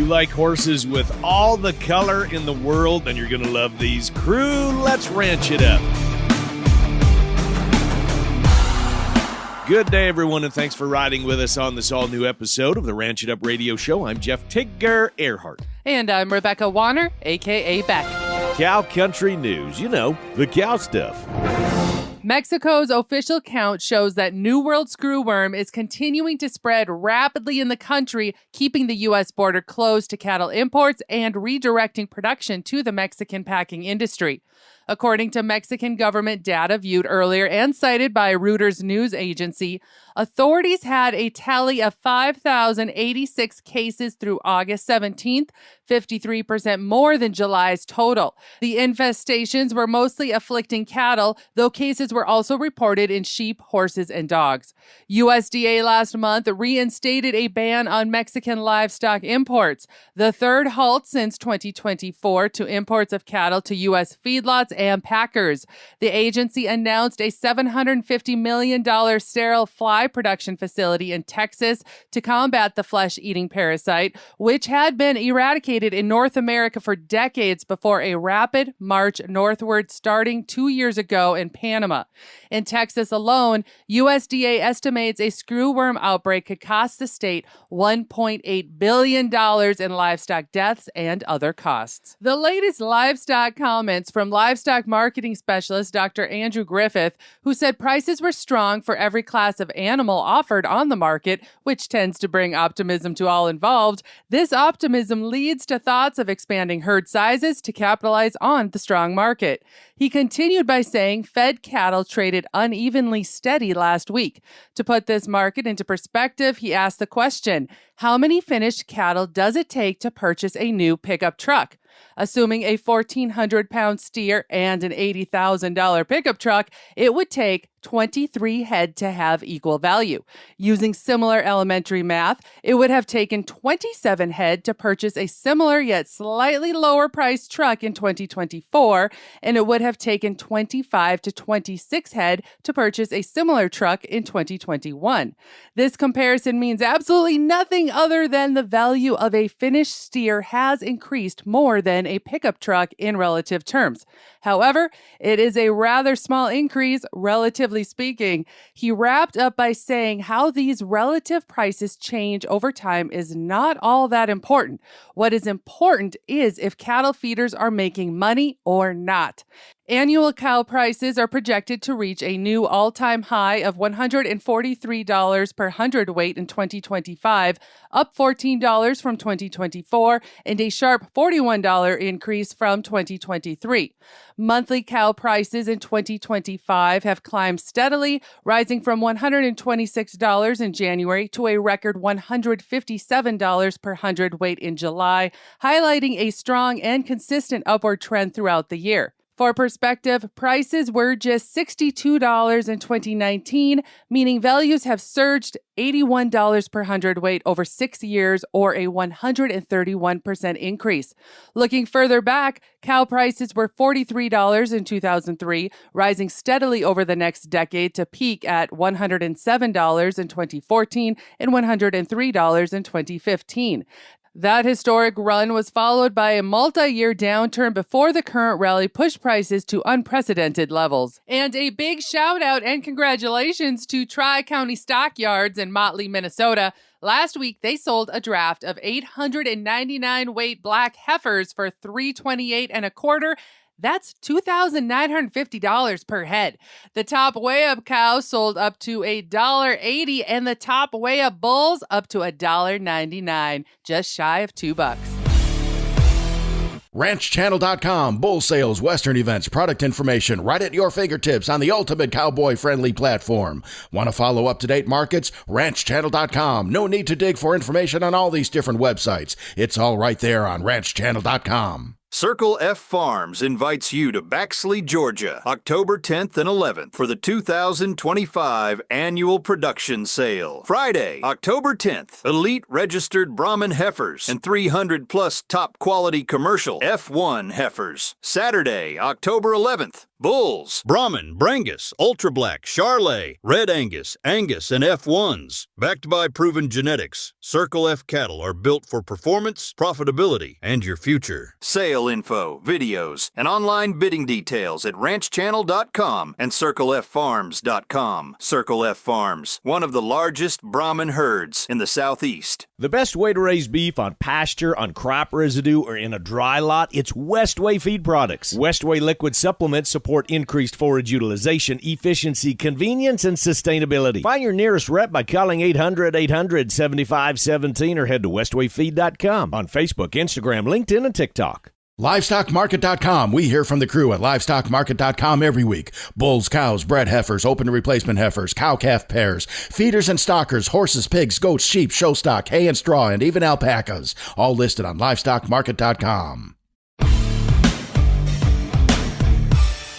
like horses with all the color in the world, then you're going to love these. Crew, let's ranch it up. Good day, everyone, and thanks for riding with us on this all-new episode of the Ranch It Up Radio Show. I'm Jeff Tigger Erhardt. And I'm Rebecca Wanner, a.k.a. Beck. Cow country news, you know, the cow stuff. Mexico's official count shows that New World screwworm is continuing to spread rapidly in the country, keeping the U.S. border closed to cattle imports and redirecting production to the Mexican packing industry. According to Mexican government data viewed earlier and cited by Reuters news agency, authorities had a tally of 5,086 cases through August 17th, 53% more than July's total. The infestations were mostly afflicting cattle, though cases were also reported in sheep, horses, and dogs. USDA last month reinstated a ban on Mexican livestock imports, the third halt since 2024 to imports of cattle to U.S. feedlots and packers. The agency announced a $750 million sterile fly production facility in Texas to combat the flesh-eating parasite, which had been eradicated in North America for decades before a rapid march northward starting 2 years ago in Panama. In Texas alone, USDA estimates a screwworm outbreak could cost the state $1.8 billion in livestock deaths and other costs. The latest livestock comments from livestock marketing specialist Dr. Andrew Griffith, who said prices were strong for every class of animal offered on the market, which tends to bring optimism to all involved. This optimism leads to thoughts of expanding herd sizes to capitalize on the strong market. He continued by saying fed cattle traded unevenly steady last week. To put this market into perspective, he asked the question, how many finished cattle does it take to purchase a new pickup truck? Assuming a 1,400-pound steer and an $80,000 pickup truck, it would take 23 head to have equal value. Using similar elementary math, it would have taken 27 head to purchase a similar yet slightly lower priced truck in 2024, and it would have taken 25 to 26 head to purchase a similar truck in 2021. This comparison means absolutely nothing other than the value of a finished steer has increased more than a pickup truck in relative terms. However, it is a rather small increase, relatively speaking. He wrapped up by saying how these relative prices change over time is not all that important. What is important is if cattle feeders are making money or not. Annual cow prices are projected to reach a new all-time high of $143 per hundredweight in 2025, up $14 from 2024, and a sharp $41 increase from 2023. Monthly cow prices in 2025 have climbed steadily, rising from $126 in January to a record $157 per hundredweight in July, highlighting a strong and consistent upward trend throughout the year. For perspective, prices were just $62 in 2019, meaning values have surged $81 per hundredweight over 6 years, or a 131% increase. Looking further back, cow prices were $43 in 2003, rising steadily over the next decade to peak at $107 in 2014 and $103 in 2015. That historic run was followed by a multi-year downturn before the current rally pushed prices to unprecedented levels. And a big shout out and congratulations to Tri-County Stockyards in Motley, Minnesota. Last week, they sold a draft of 899 weight black heifers for $328 and a quarter. That's $2,950 per head. The top weigh-up cows sold up to $1.80, and the top weigh-up bulls up to $1.99, just shy of $2. RanchChannel.com, bull sales, western events, product information, right at your fingertips on the ultimate cowboy-friendly platform. Want to follow up-to-date markets? RanchChannel.com. No need to dig for information on all these different websites. It's all right there on RanchChannel.com. Circle F Farms invites you to Baxley, Georgia, October 10th and 11th for the 2025 annual production sale. Friday, October 10th, elite registered Brahman heifers and 300 plus top quality commercial F1 heifers. Saturday, October 11th, Bulls, Brahman, Brangus, Ultra Black, Charolais, Red Angus, Angus, and F1s. Backed by proven genetics, Circle F cattle are built for performance, profitability, and your future. Sale info, videos, and online bidding details at ranchchannel.com and circleffarms.com. Circle F Farms, one of the largest Brahman herds in the Southeast. The best way to raise beef on pasture, on crop residue, or in a dry lot, it's Westway feed products. Westway liquid supplements support increased forage utilization, efficiency, convenience, and sustainability. Find your nearest rep by calling 800-800-7517 or head to westwayfeed.com on Facebook, Instagram, LinkedIn, and TikTok. LivestockMarket.com. We hear from the crew at LivestockMarket.com every week. Bulls, cows, bred heifers, open and replacement heifers, cow-calf pairs, feeders and stockers, horses, pigs, goats, sheep, show stock, hay and straw, and even alpacas. All listed on LivestockMarket.com.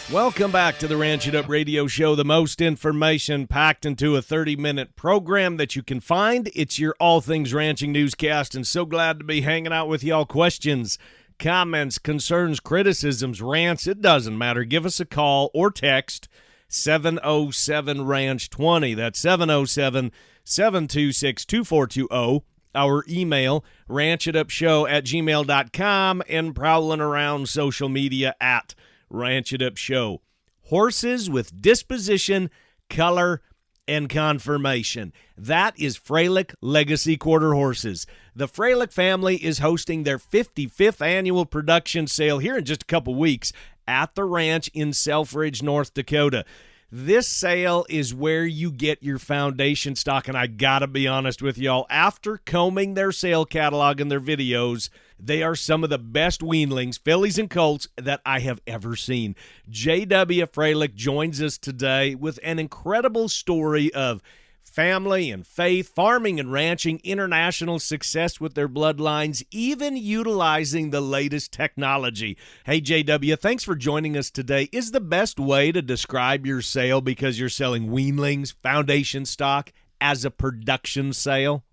Welcome back to the Ranch It Up Radio Show, the most information packed into a 30-minute program that you can find. It's your all things ranching newscast, and so glad to be hanging out with y'all. Questions, comments, concerns, criticisms, rants, it doesn't matter. Give us a call or text 707-RANCH20. That's 707-726-2420. Our email, ranchitupshow@gmail.com, and prowling around social media at Ranch It Up Show. Horses with disposition, color, and conformation. That is Froelich Legacy Quarter Horses. The Froelich family is hosting their 55th annual production sale here in just a couple weeks at the ranch in Selfridge, North Dakota. This sale is where you get your foundation stock, and I gotta be honest with y'all, after combing their sale catalog and their videos, they are some of the best weanlings, fillies and colts, that I have ever seen. J.W. Froelich joins us today with an incredible story of family and faith, farming and ranching, international success with their bloodlines, even utilizing the latest technology. Hey, JW, thanks for joining us today. Is the best way to describe your sale, because you're selling weanlings, foundation stock, as a production sale?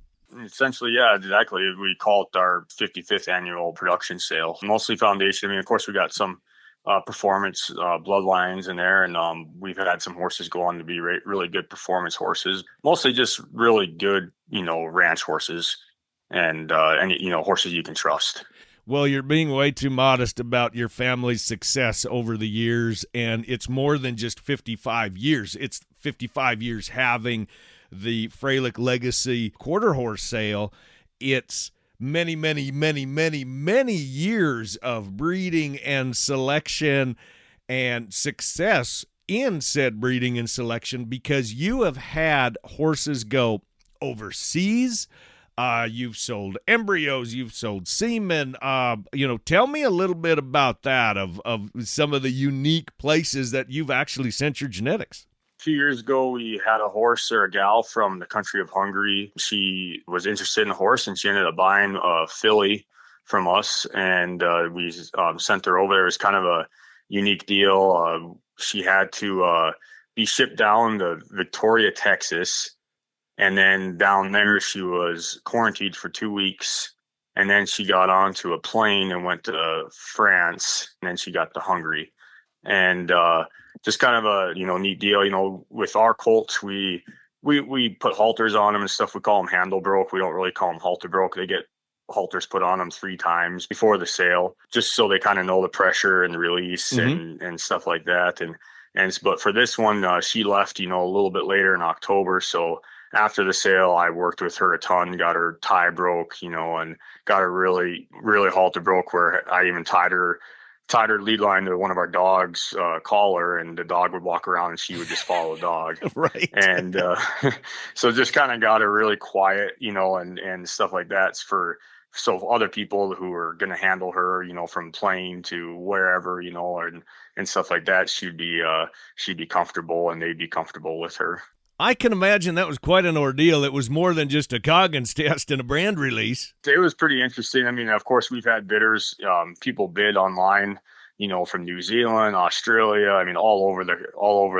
Essentially, yeah, exactly. We call it our 55th annual production sale. Mostly foundation. I mean, of course, we got some performance bloodlines in there, and we've had some horses go on to be really good performance horses. Mostly just really good, ranch horses, and horses you can trust. Well, you're being way too modest about your family's success over the years, and it's more than just 55 years. It's 55 years having the Froelich Legacy Quarter Horse sale. It's many years of breeding and selection and success in said breeding and selection, because you have had horses go overseas. You've sold embryos, you've sold semen. Tell me a little bit about that, of some of the unique places that you've actually sent your genetics. 2 years ago, we had a horse or a gal from the country of Hungary. She was interested in the horse, and she ended up buying a filly from us, and we sent her over there. It was kind of a unique deal. She had to be shipped down to Victoria, Texas, and then down there she was quarantined for 2 weeks, and then she got onto a plane and went to France, and then she got to Hungary. And just kind of a neat deal. With our colts, we put halters on them and stuff. We call them handle broke. We don't really call them halter broke. They get halters put on them 3 times before the sale, just so they kind of know the pressure and the release and stuff like that. But for this one, she left a little bit later in October. So after the sale, I worked with her a ton, got her tie broke, and got her really halter broke, where I even tied her lead line to one of our dogs' collar, and the dog would walk around and she would just follow the dog. Right. And so just kind of got her really quiet, and stuff like that so other people who are going to handle her, from plane to wherever, and stuff like that, she'd be comfortable, and they'd be comfortable with her. I can imagine that was quite an ordeal. It was more than just a Coggins test and a brand release. It was pretty interesting. I mean, of course, we've had bidders, people bid online, from New Zealand, Australia. I mean, all over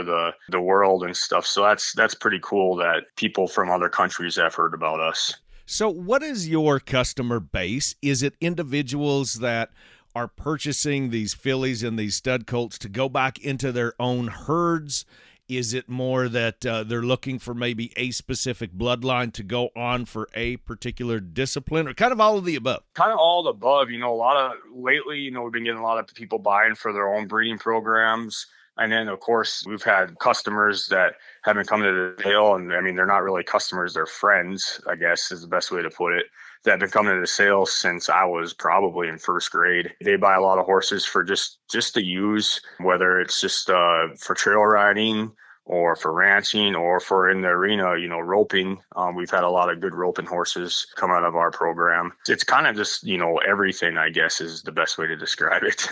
the world and stuff. So that's pretty cool that people from other countries have heard about us. So what is your customer base? Is it individuals that are purchasing these fillies and these stud colts to go back into their own herds? Is it more that they're looking for maybe a specific bloodline to go on for a particular discipline, or kind of all of the above? Kind of all of the above. Lately, we've been getting a lot of people buying for their own breeding programs. And then, of course, we've had customers that have been coming to the sale, and I mean, they're not really customers, they're friends, I guess is the best way to put it, that have been coming to the sale since I was probably in first grade. They buy a lot of horses for just to use, whether it's just for trail riding or for ranching or for in the arena, roping. We've had a lot of good roping horses come out of our program. It's kind of just, everything, I guess, is the best way to describe it.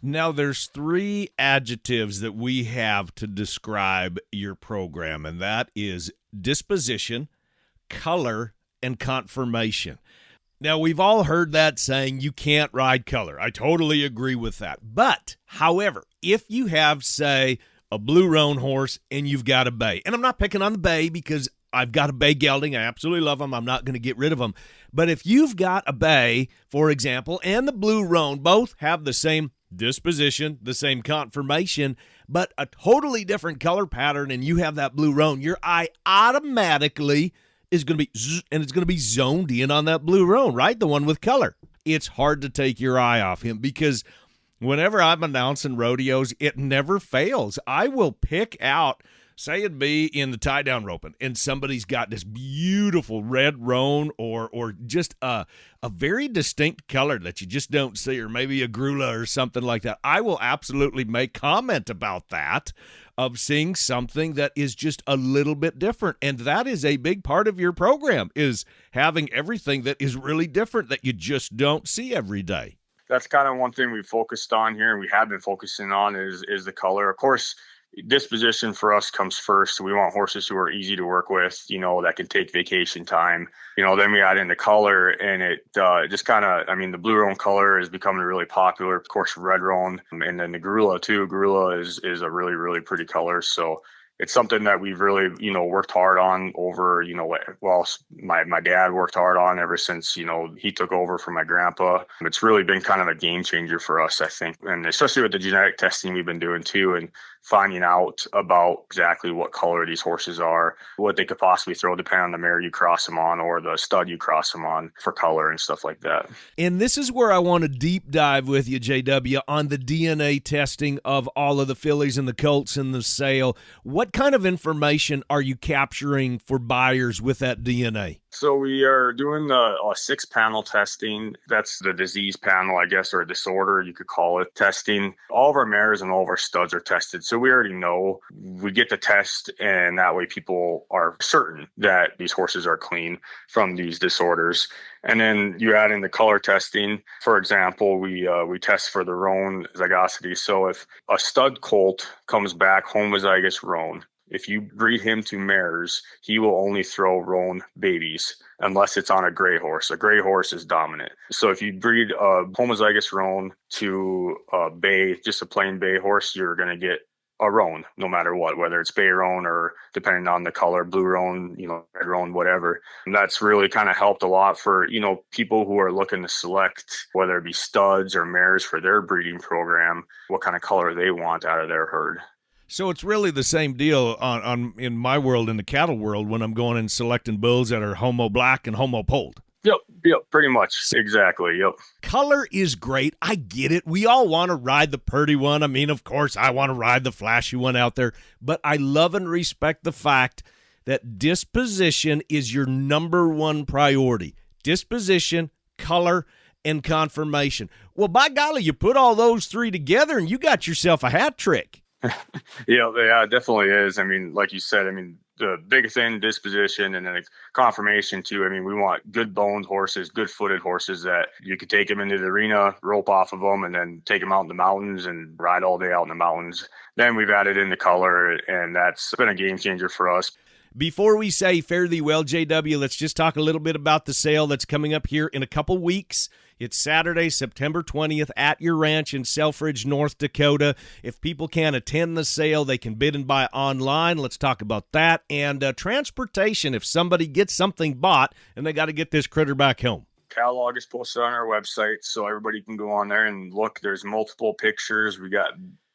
Now, there's 3 adjectives that we have to describe your program, and that is disposition, color, and conformation. Now, we've all heard that saying, you can't ride color. I totally agree with that. But, however, if you have, say, a blue roan horse and you've got a bay, and I'm not picking on the bay because I've got a bay gelding, I absolutely love them, I'm not going to get rid of them, but if you've got a bay, for example, and the blue roan, both have the same disposition, the same conformation, but a totally different color pattern, and you have that blue roan, your eye automatically is going to be and it's going to be zoned in on that blue roan, right? The one with color. It's hard to take your eye off him because whenever I'm announcing rodeos, it never fails. I will pick out, say it'd be in the tie-down roping, and somebody's got this beautiful red roan or just a very distinct color that you just don't see, or maybe a grula or something like that. I will absolutely make comment about that, of seeing something that is just a little bit different. And that is a big part of your program, is having everything that is really different that you just don't see every day. That's kind of one thing we focused on here, and we have been focusing on is the color. Of course, disposition for us comes first. We want horses who are easy to work with, that can take vacation time. Then we add in the color, and it just kind of, the blue roan color is becoming really popular. Of course, red roan, and then the grula too. Grula is a really, really pretty color. So it's something that we've really, worked hard on over, my dad worked hard on ever since, he took over from my grandpa. It's really been kind of a game changer for us, I think. And especially with the genetic testing we've been doing too, and finding out about exactly what color these horses are, what they could possibly throw depending on the mare you cross them on or the stud you cross them on for color and stuff like that. And this is where I want to deep dive with you, JW, on the DNA testing of all of the fillies and the colts in the sale. What kind of information are you capturing for buyers with that DNA? So we are doing the 6-panel testing. That's the disease panel, I guess, or a disorder, you could call it, testing. All of our mares and all of our studs are tested. So we already know. We get the test, and that way people are certain that these horses are clean from these disorders. And then you add in the color testing. For example, we test for the roan zygosity. So if a stud colt comes back homozygous roan, if you breed him to mares, he will only throw roan babies unless it's on a gray horse. A gray horse is dominant. So if you breed a homozygous roan to a bay, just a plain bay horse, you're going to get a roan no matter what, whether it's bay roan or depending on the color, blue roan, red roan, whatever. And that's really kind of helped a lot for, people who are looking to select, whether it be studs or mares for their breeding program, what kind of color they want out of their herd. So it's really the same deal on in my world, in the cattle world, when I'm going and selecting bulls that are homo black and homo polled. Yep, pretty much. Exactly, yep. Color is great. I get it. We all want to ride the purdy one. Of course, I want to ride the flashy one out there. But I love and respect the fact that disposition is your number one priority. Disposition, color, and conformation. Well, by golly, you put all those 3 together and you got yourself a hat trick. Yeah, it definitely is. Like you said, the big thing, disposition, and then conformation too. We want good boned horses, good footed horses that you could take them into the arena, rope off of them, and then take them out in the mountains and ride all day out in the mountains. Then we've added in the color, and that's been a game changer for us. Before we say fare thee well, JW, let's just talk a little bit about the sale that's coming up here in a couple weeks. It's Saturday, September 20th at your ranch in Selfridge, North Dakota. If people can't attend the sale, they can bid and buy online. Let's talk about that. And transportation, if somebody gets something bought and they got to get this critter back home. Catalog is posted on our website, so everybody can go on there and look. There's multiple pictures. We got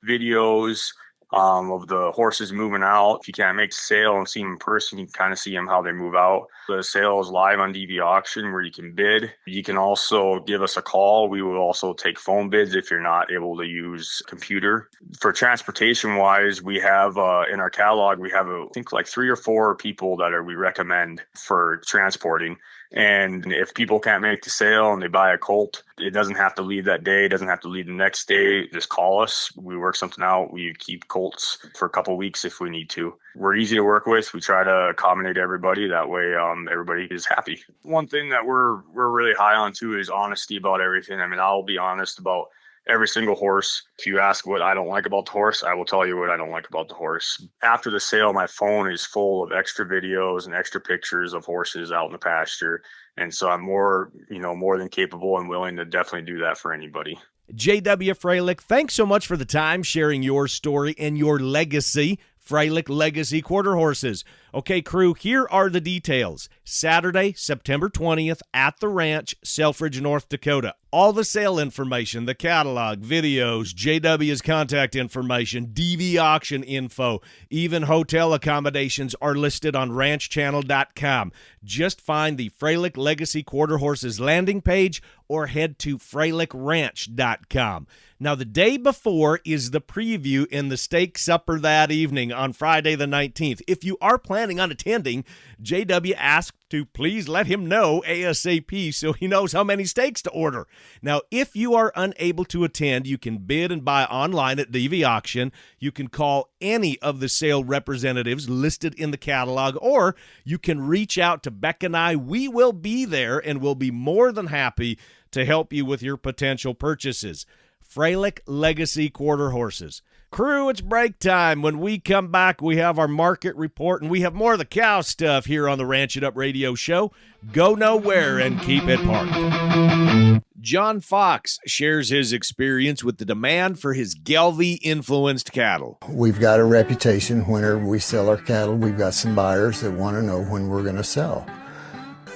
videos of the horses moving out. If you can't make the sale and see them in person, you can kind of see them how they move out. The sale is live on DV Auction where you can bid. You can also give us a call. We will also take phone bids if you're not able to use computer. For transportation wise, we have in our catalog, we have I think like 3 or 4 people that we recommend for transporting. And if people can't make the sale and they buy a colt, it doesn't have to leave that day. It doesn't have to leave the next day. Just call us. We work something out. We keep colts for a couple of weeks if we need to. We're easy to work with. We try to accommodate everybody. That way, everybody is happy. One thing that we're really high on too is honesty about everything. I mean, I'll be honest about every single horse. If you ask what I don't like about the horse, I will tell you what I don't like about the horse. After the sale, my phone is full of extra videos and extra pictures of horses out in the pasture. And so I'm more than capable and willing to definitely do that for anybody. J.W. Froelich, thanks so much for the time sharing your story and your legacy. Froelich Legacy Quarter Horses. Okay, crew, here are the details. Saturday, September 20th at the ranch, Selfridge, North Dakota. All the sale information, the catalog, videos, JW's contact information, DV auction info, even hotel accommodations are listed on ranchchannel.com. Just find the Froelich Legacy Quarter Horses landing page or head to FroelichRanch.com. Now, the day before is the preview in the steak supper that evening on Friday the 19th. If you are planning on attending, JW asked to please let him know ASAP so he knows how many steaks to order. Now, if you are unable to attend, you can bid and buy online at DV Auction. You can call any of the sale representatives listed in the catalog, or you can reach out to Beck and I. We will be there and will be more than happy to help you with your potential purchases. Froelich Legacy Quarter Horses. Crew, it's break time. When we come back, we have our market report, and we have more of the cow stuff here on the Ranch It Up radio show. Go nowhere and keep it parked. John Fox shares his experience with the demand for his Gelbvieh-influenced cattle. We've got a reputation. Whenever we sell our cattle, we've got some buyers that want to know when we're going to sell.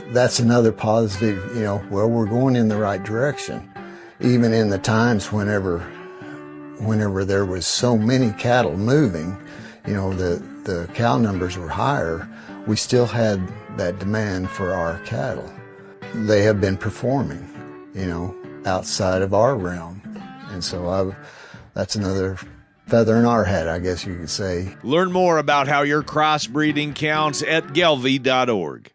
That's another positive, we're going in the right direction. Even in the times whenever there was so many cattle moving, the cow numbers were higher, we still had that demand for our cattle. They have been performing, outside of our realm. And so that's another feather in our hat, I guess you could say. Learn more about how your crossbreeding counts at gelbvieh.org.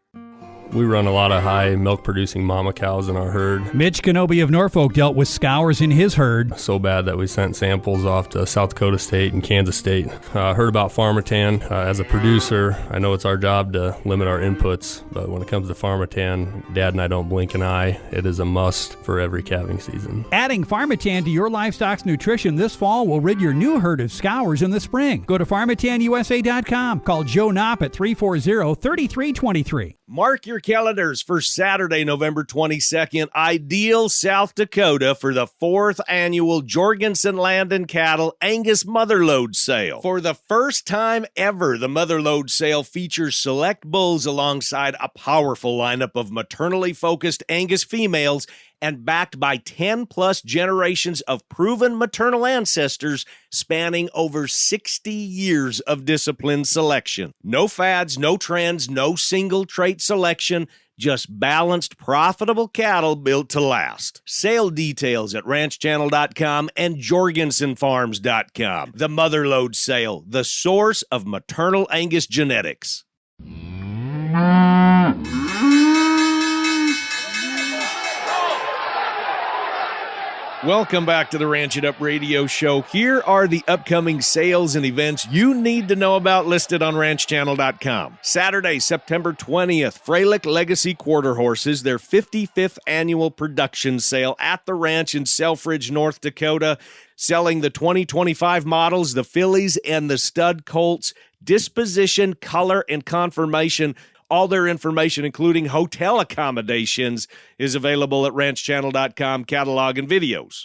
We run a lot of high milk-producing mama cows in our herd. Mitch Kenobi of Norfolk dealt with scours in his herd. So bad that we sent samples off to South Dakota State and Kansas State. Heard about Pharmatan. As a producer, I know it's our job to limit our inputs, but when it comes to Pharmatan, Dad and I don't blink an eye. It is a must for every calving season. Adding Pharmatan to your livestock's nutrition this fall will rid your new herd of scours in the spring. Go to PharmatanUSA.com. Call Joe Knopp at 340-3323. Mark your calendars for Saturday, November 22nd, Ideal, South Dakota, for the 4th annual Jorgensen Land and Cattle Angus Motherlode Sale. For the first time ever, the Motherlode Sale features select bulls alongside a powerful lineup of maternally focused Angus females and backed by 10-plus generations of proven maternal ancestors spanning over 60 years of disciplined selection. No fads, no trends, no single trait selection, just balanced, profitable cattle built to last. Sale details at ranchchannel.com and jorgensenfarms.com. The Motherlode Sale, the source of maternal Angus genetics. Welcome back to the Ranch It Up radio show. Here are the upcoming sales and events you need to know about listed on ranchchannel.com. Saturday, September 20th, Froelich Legacy Quarter Horses, their 55th annual production sale at the ranch in Selfridge, North Dakota, selling the 2025 models, the fillies and the stud colts, disposition, color, and conformation. All their information, including hotel accommodations, is available at ranchchannel.com, catalog and videos.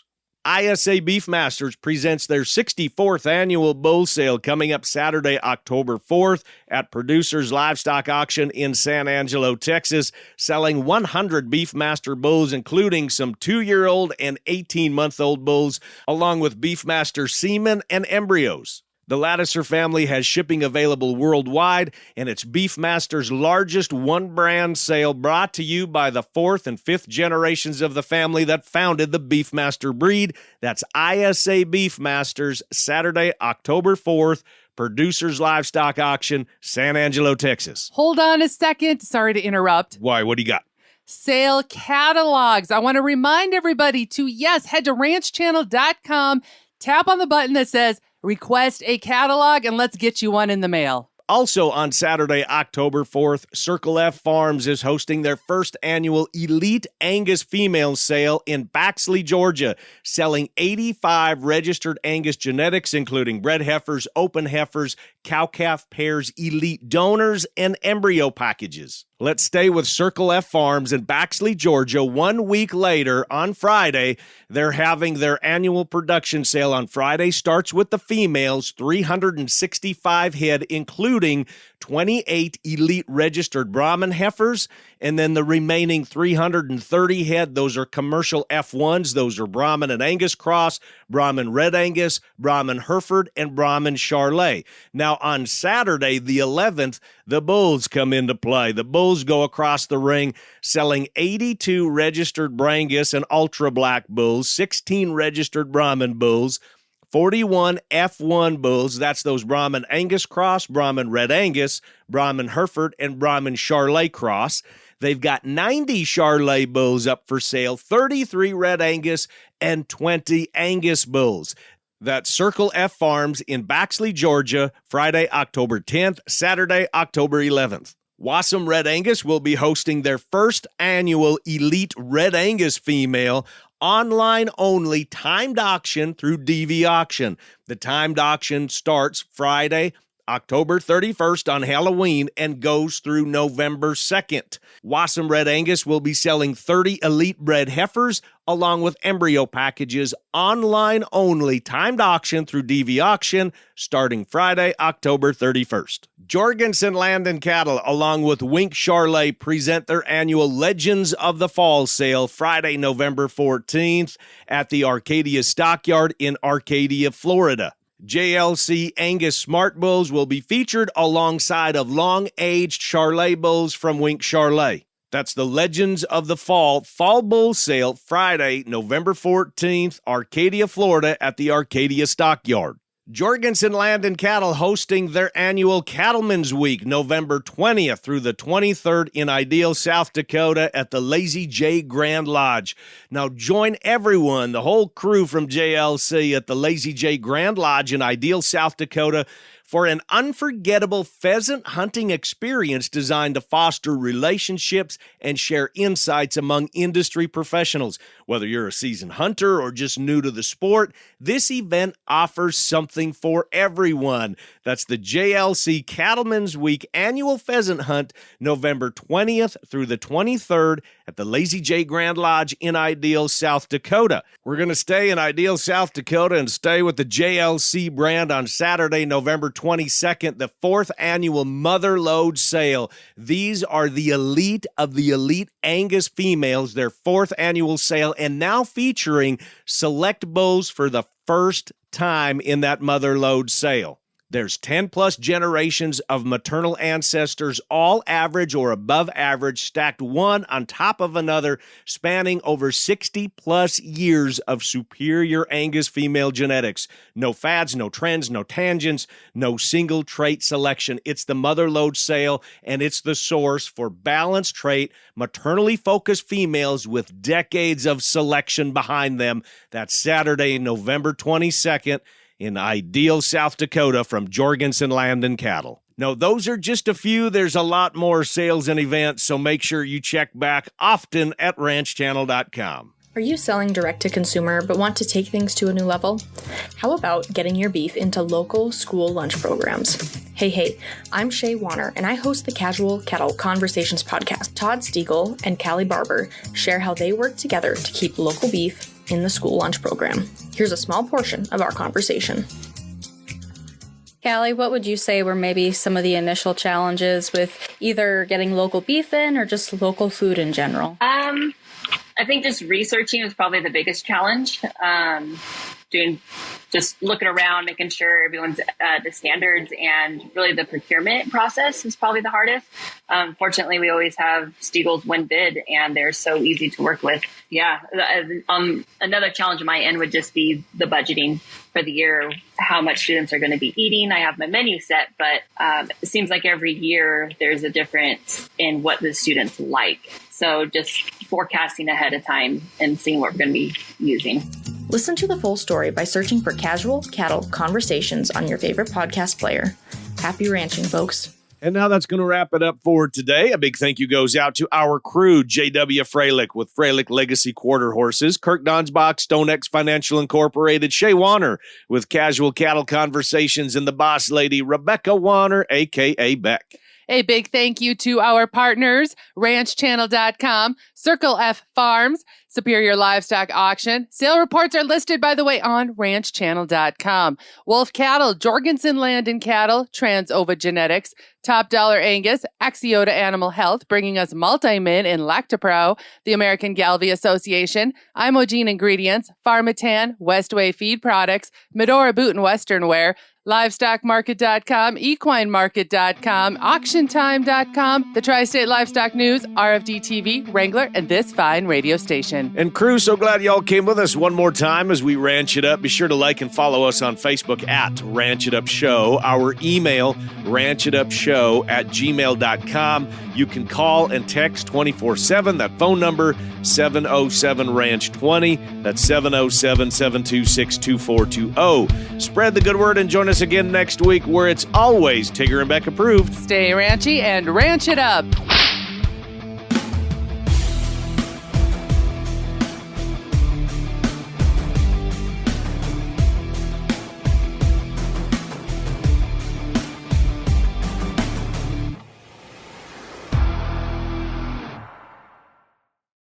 ISA Beefmasters presents their 64th annual bull sale coming up Saturday, October 4th at Producers Livestock Auction in San Angelo, Texas, selling 100 Beefmaster bulls, including some 2-year-old and 18-month-old bulls, along with Beefmaster semen and embryos. The Lattiser family has shipping available worldwide, and it's Beefmaster's largest one-brand sale, brought to you by the 4th and 5th generations of the family that founded the Beefmaster breed. That's ISA Beefmasters, Saturday, October 4th, Producers Livestock Auction, San Angelo, Texas. Hold on a second. Sorry to interrupt. Why? What do you got? Sale catalogs. I want to remind everybody to, head to ranchchannel.com, tap on the button that says request a catalog, and let's get you one in the mail. Also on Saturday, October 4th, Circle F Farms is hosting their first annual Elite Angus Female Sale in Baxley, Georgia, selling 85 registered Angus genetics, including bred heifers, open heifers, cow-calf pairs, elite donors, and embryo packages. Let's stay with Circle F Farms in Baxley, Georgia. 1 week later, on Friday, they're having their annual production sale on Friday. Starts with the females, 365 head, including 28 elite registered Brahman heifers, and then the remaining 330 head, those are commercial F1s. Those are Brahman and Angus cross, Brahman Red Angus, Brahman Hereford, and Brahman Shaye. Now, on Saturday, the 11th, the bulls come into play. The bulls go across the ring, selling 82 registered Brangus and Ultra Black bulls, 16 registered Brahman bulls, 41 F1 bulls, that's those Brahman Angus cross, Brahman Red Angus, Brahman Hereford, and Brahman Shaye cross. They've got 90 Shaye bulls up for sale, 33 Red Angus, and 20 Angus bulls. That's Circle F Farms in Baxley, Georgia, Friday, October 10th, Saturday, October 11th. Wassum Red Angus will be hosting their first annual Elite Red Angus Female online-only timed auction through DV Auction. The timed auction starts Friday, October 31st on Halloween and goes through November 2nd. Wassum Red Angus will be selling 30 elite bred heifers along with embryo packages, online only, timed auction through DV Auction starting Friday, October 31st. Jorgensen Land and Cattle along with Wink Shaye present their annual Legends of the Fall sale Friday, November 14th at the Arcadia Stockyard in Arcadia, Florida. JLC Angus Smart Bulls will be featured alongside of long-aged Shaye bulls from Wink Shaye. That's the Legends of the Fall Bull Sale Friday, November 14th, Arcadia, Florida at the Arcadia Stockyard. Jorgensen Land and Cattle hosting their annual Cattlemen's Week, November 20th through the 23rd in Ideal, South Dakota at the Lazy J Grand Lodge. Now join everyone, the whole crew from JLC at the Lazy J Grand Lodge in Ideal, South Dakota for an unforgettable pheasant hunting experience designed to foster relationships and share insights among industry professionals. Whether you're a seasoned hunter or just new to the sport, this event offers something for everyone. That's the JLC Cattlemen's Week Annual Pheasant Hunt, November 20th through the 23rd at the Lazy J Grand Lodge in Ideal, South Dakota. We're going to stay in Ideal, South Dakota and stay with the JLC brand on Saturday, November 22nd, the 4th annual Mother Load Sale. These are the elite of the elite Angus females, their 4th annual sale, and now featuring select bulls for the first time in that Mother Load Sale. There's 10-plus generations of maternal ancestors, all average or above average, stacked one on top of another, spanning over 60-plus years of superior Angus female genetics. No fads, no trends, no tangents, no single trait selection. It's the Mother Load Sale, and it's the source for balanced trait, maternally focused females with decades of selection behind them. That's Saturday, November 22nd. In Ideal, South Dakota from Jorgensen Land and Cattle. No, those are just a few. There's a lot more sales and events, so make sure you check back often at ranchchannel.com. Are you selling direct to consumer but want to take things to a new level? How about getting your beef into local school lunch programs? Hey, I'm Shaye Wanner, and I host the Casual Cattle Conversations podcast. Todd Stiegel and Callie Barber share how they work together to keep local beef in the school lunch program. Here's a small portion of our conversation. Callie, what would you say were maybe some of the initial challenges with either getting local beef in or just local food in general? I think just researching was probably the biggest challenge. Just looking around, making sure everyone's the standards, and really the procurement process is probably the hardest. Fortunately, we always have Stiegel's win bid, and they're so easy to work with. Yeah. Another challenge on my end would just be the budgeting for the year, how much students are going to be eating. I have my menu set, but it seems like every year there's a difference in what the students like. So just forecasting ahead of time and seeing what we're going to be using. Listen to the full story by searching for Casual Cattle Conversations on your favorite podcast player. Happy ranching, folks. And now that's going to wrap it up for today. A big thank you goes out to our crew, J.W. Froelich with Froelich Legacy Quarter Horses, Kirk Donsbach, StoneX Financial Incorporated, Shaye Wanner with Casual Cattle Conversations, and the boss lady, Rebecca Wanner, a.k.a. Beck. A big thank you to our partners, ranchchannel.com, Circle F Farms, Superior Livestock Auction. Sale reports are listed, by the way, on ranchchannel.com. Wolf Cattle, Jorgensen Land and Cattle, Transova Genetics, Top Dollar Angus, Axiota Animal Health, bringing us Multimin and Lactopro, the American Galvy Association, Imogene Ingredients, Pharmatan, Westway Feed Products, Medora Boot and Western Wear, LivestockMarket.com, EquineMarket.com, AuctionTime.com, the Tri-State Livestock News, RFD TV, Wrangler, and this fine radio station. And crew, so glad y'all came with us one more time as we ranch it up. Be sure to like and follow us on Facebook at Ranch It Up Show. Our email, ranchitupshow@gmail.com. You can call and text 24/7. That phone number, 707-RANCH-20. That's 707-726-2420. Spread the good word and join us again next week, where it's always Tigger and Beck approved. Stay ranchy and ranch it up.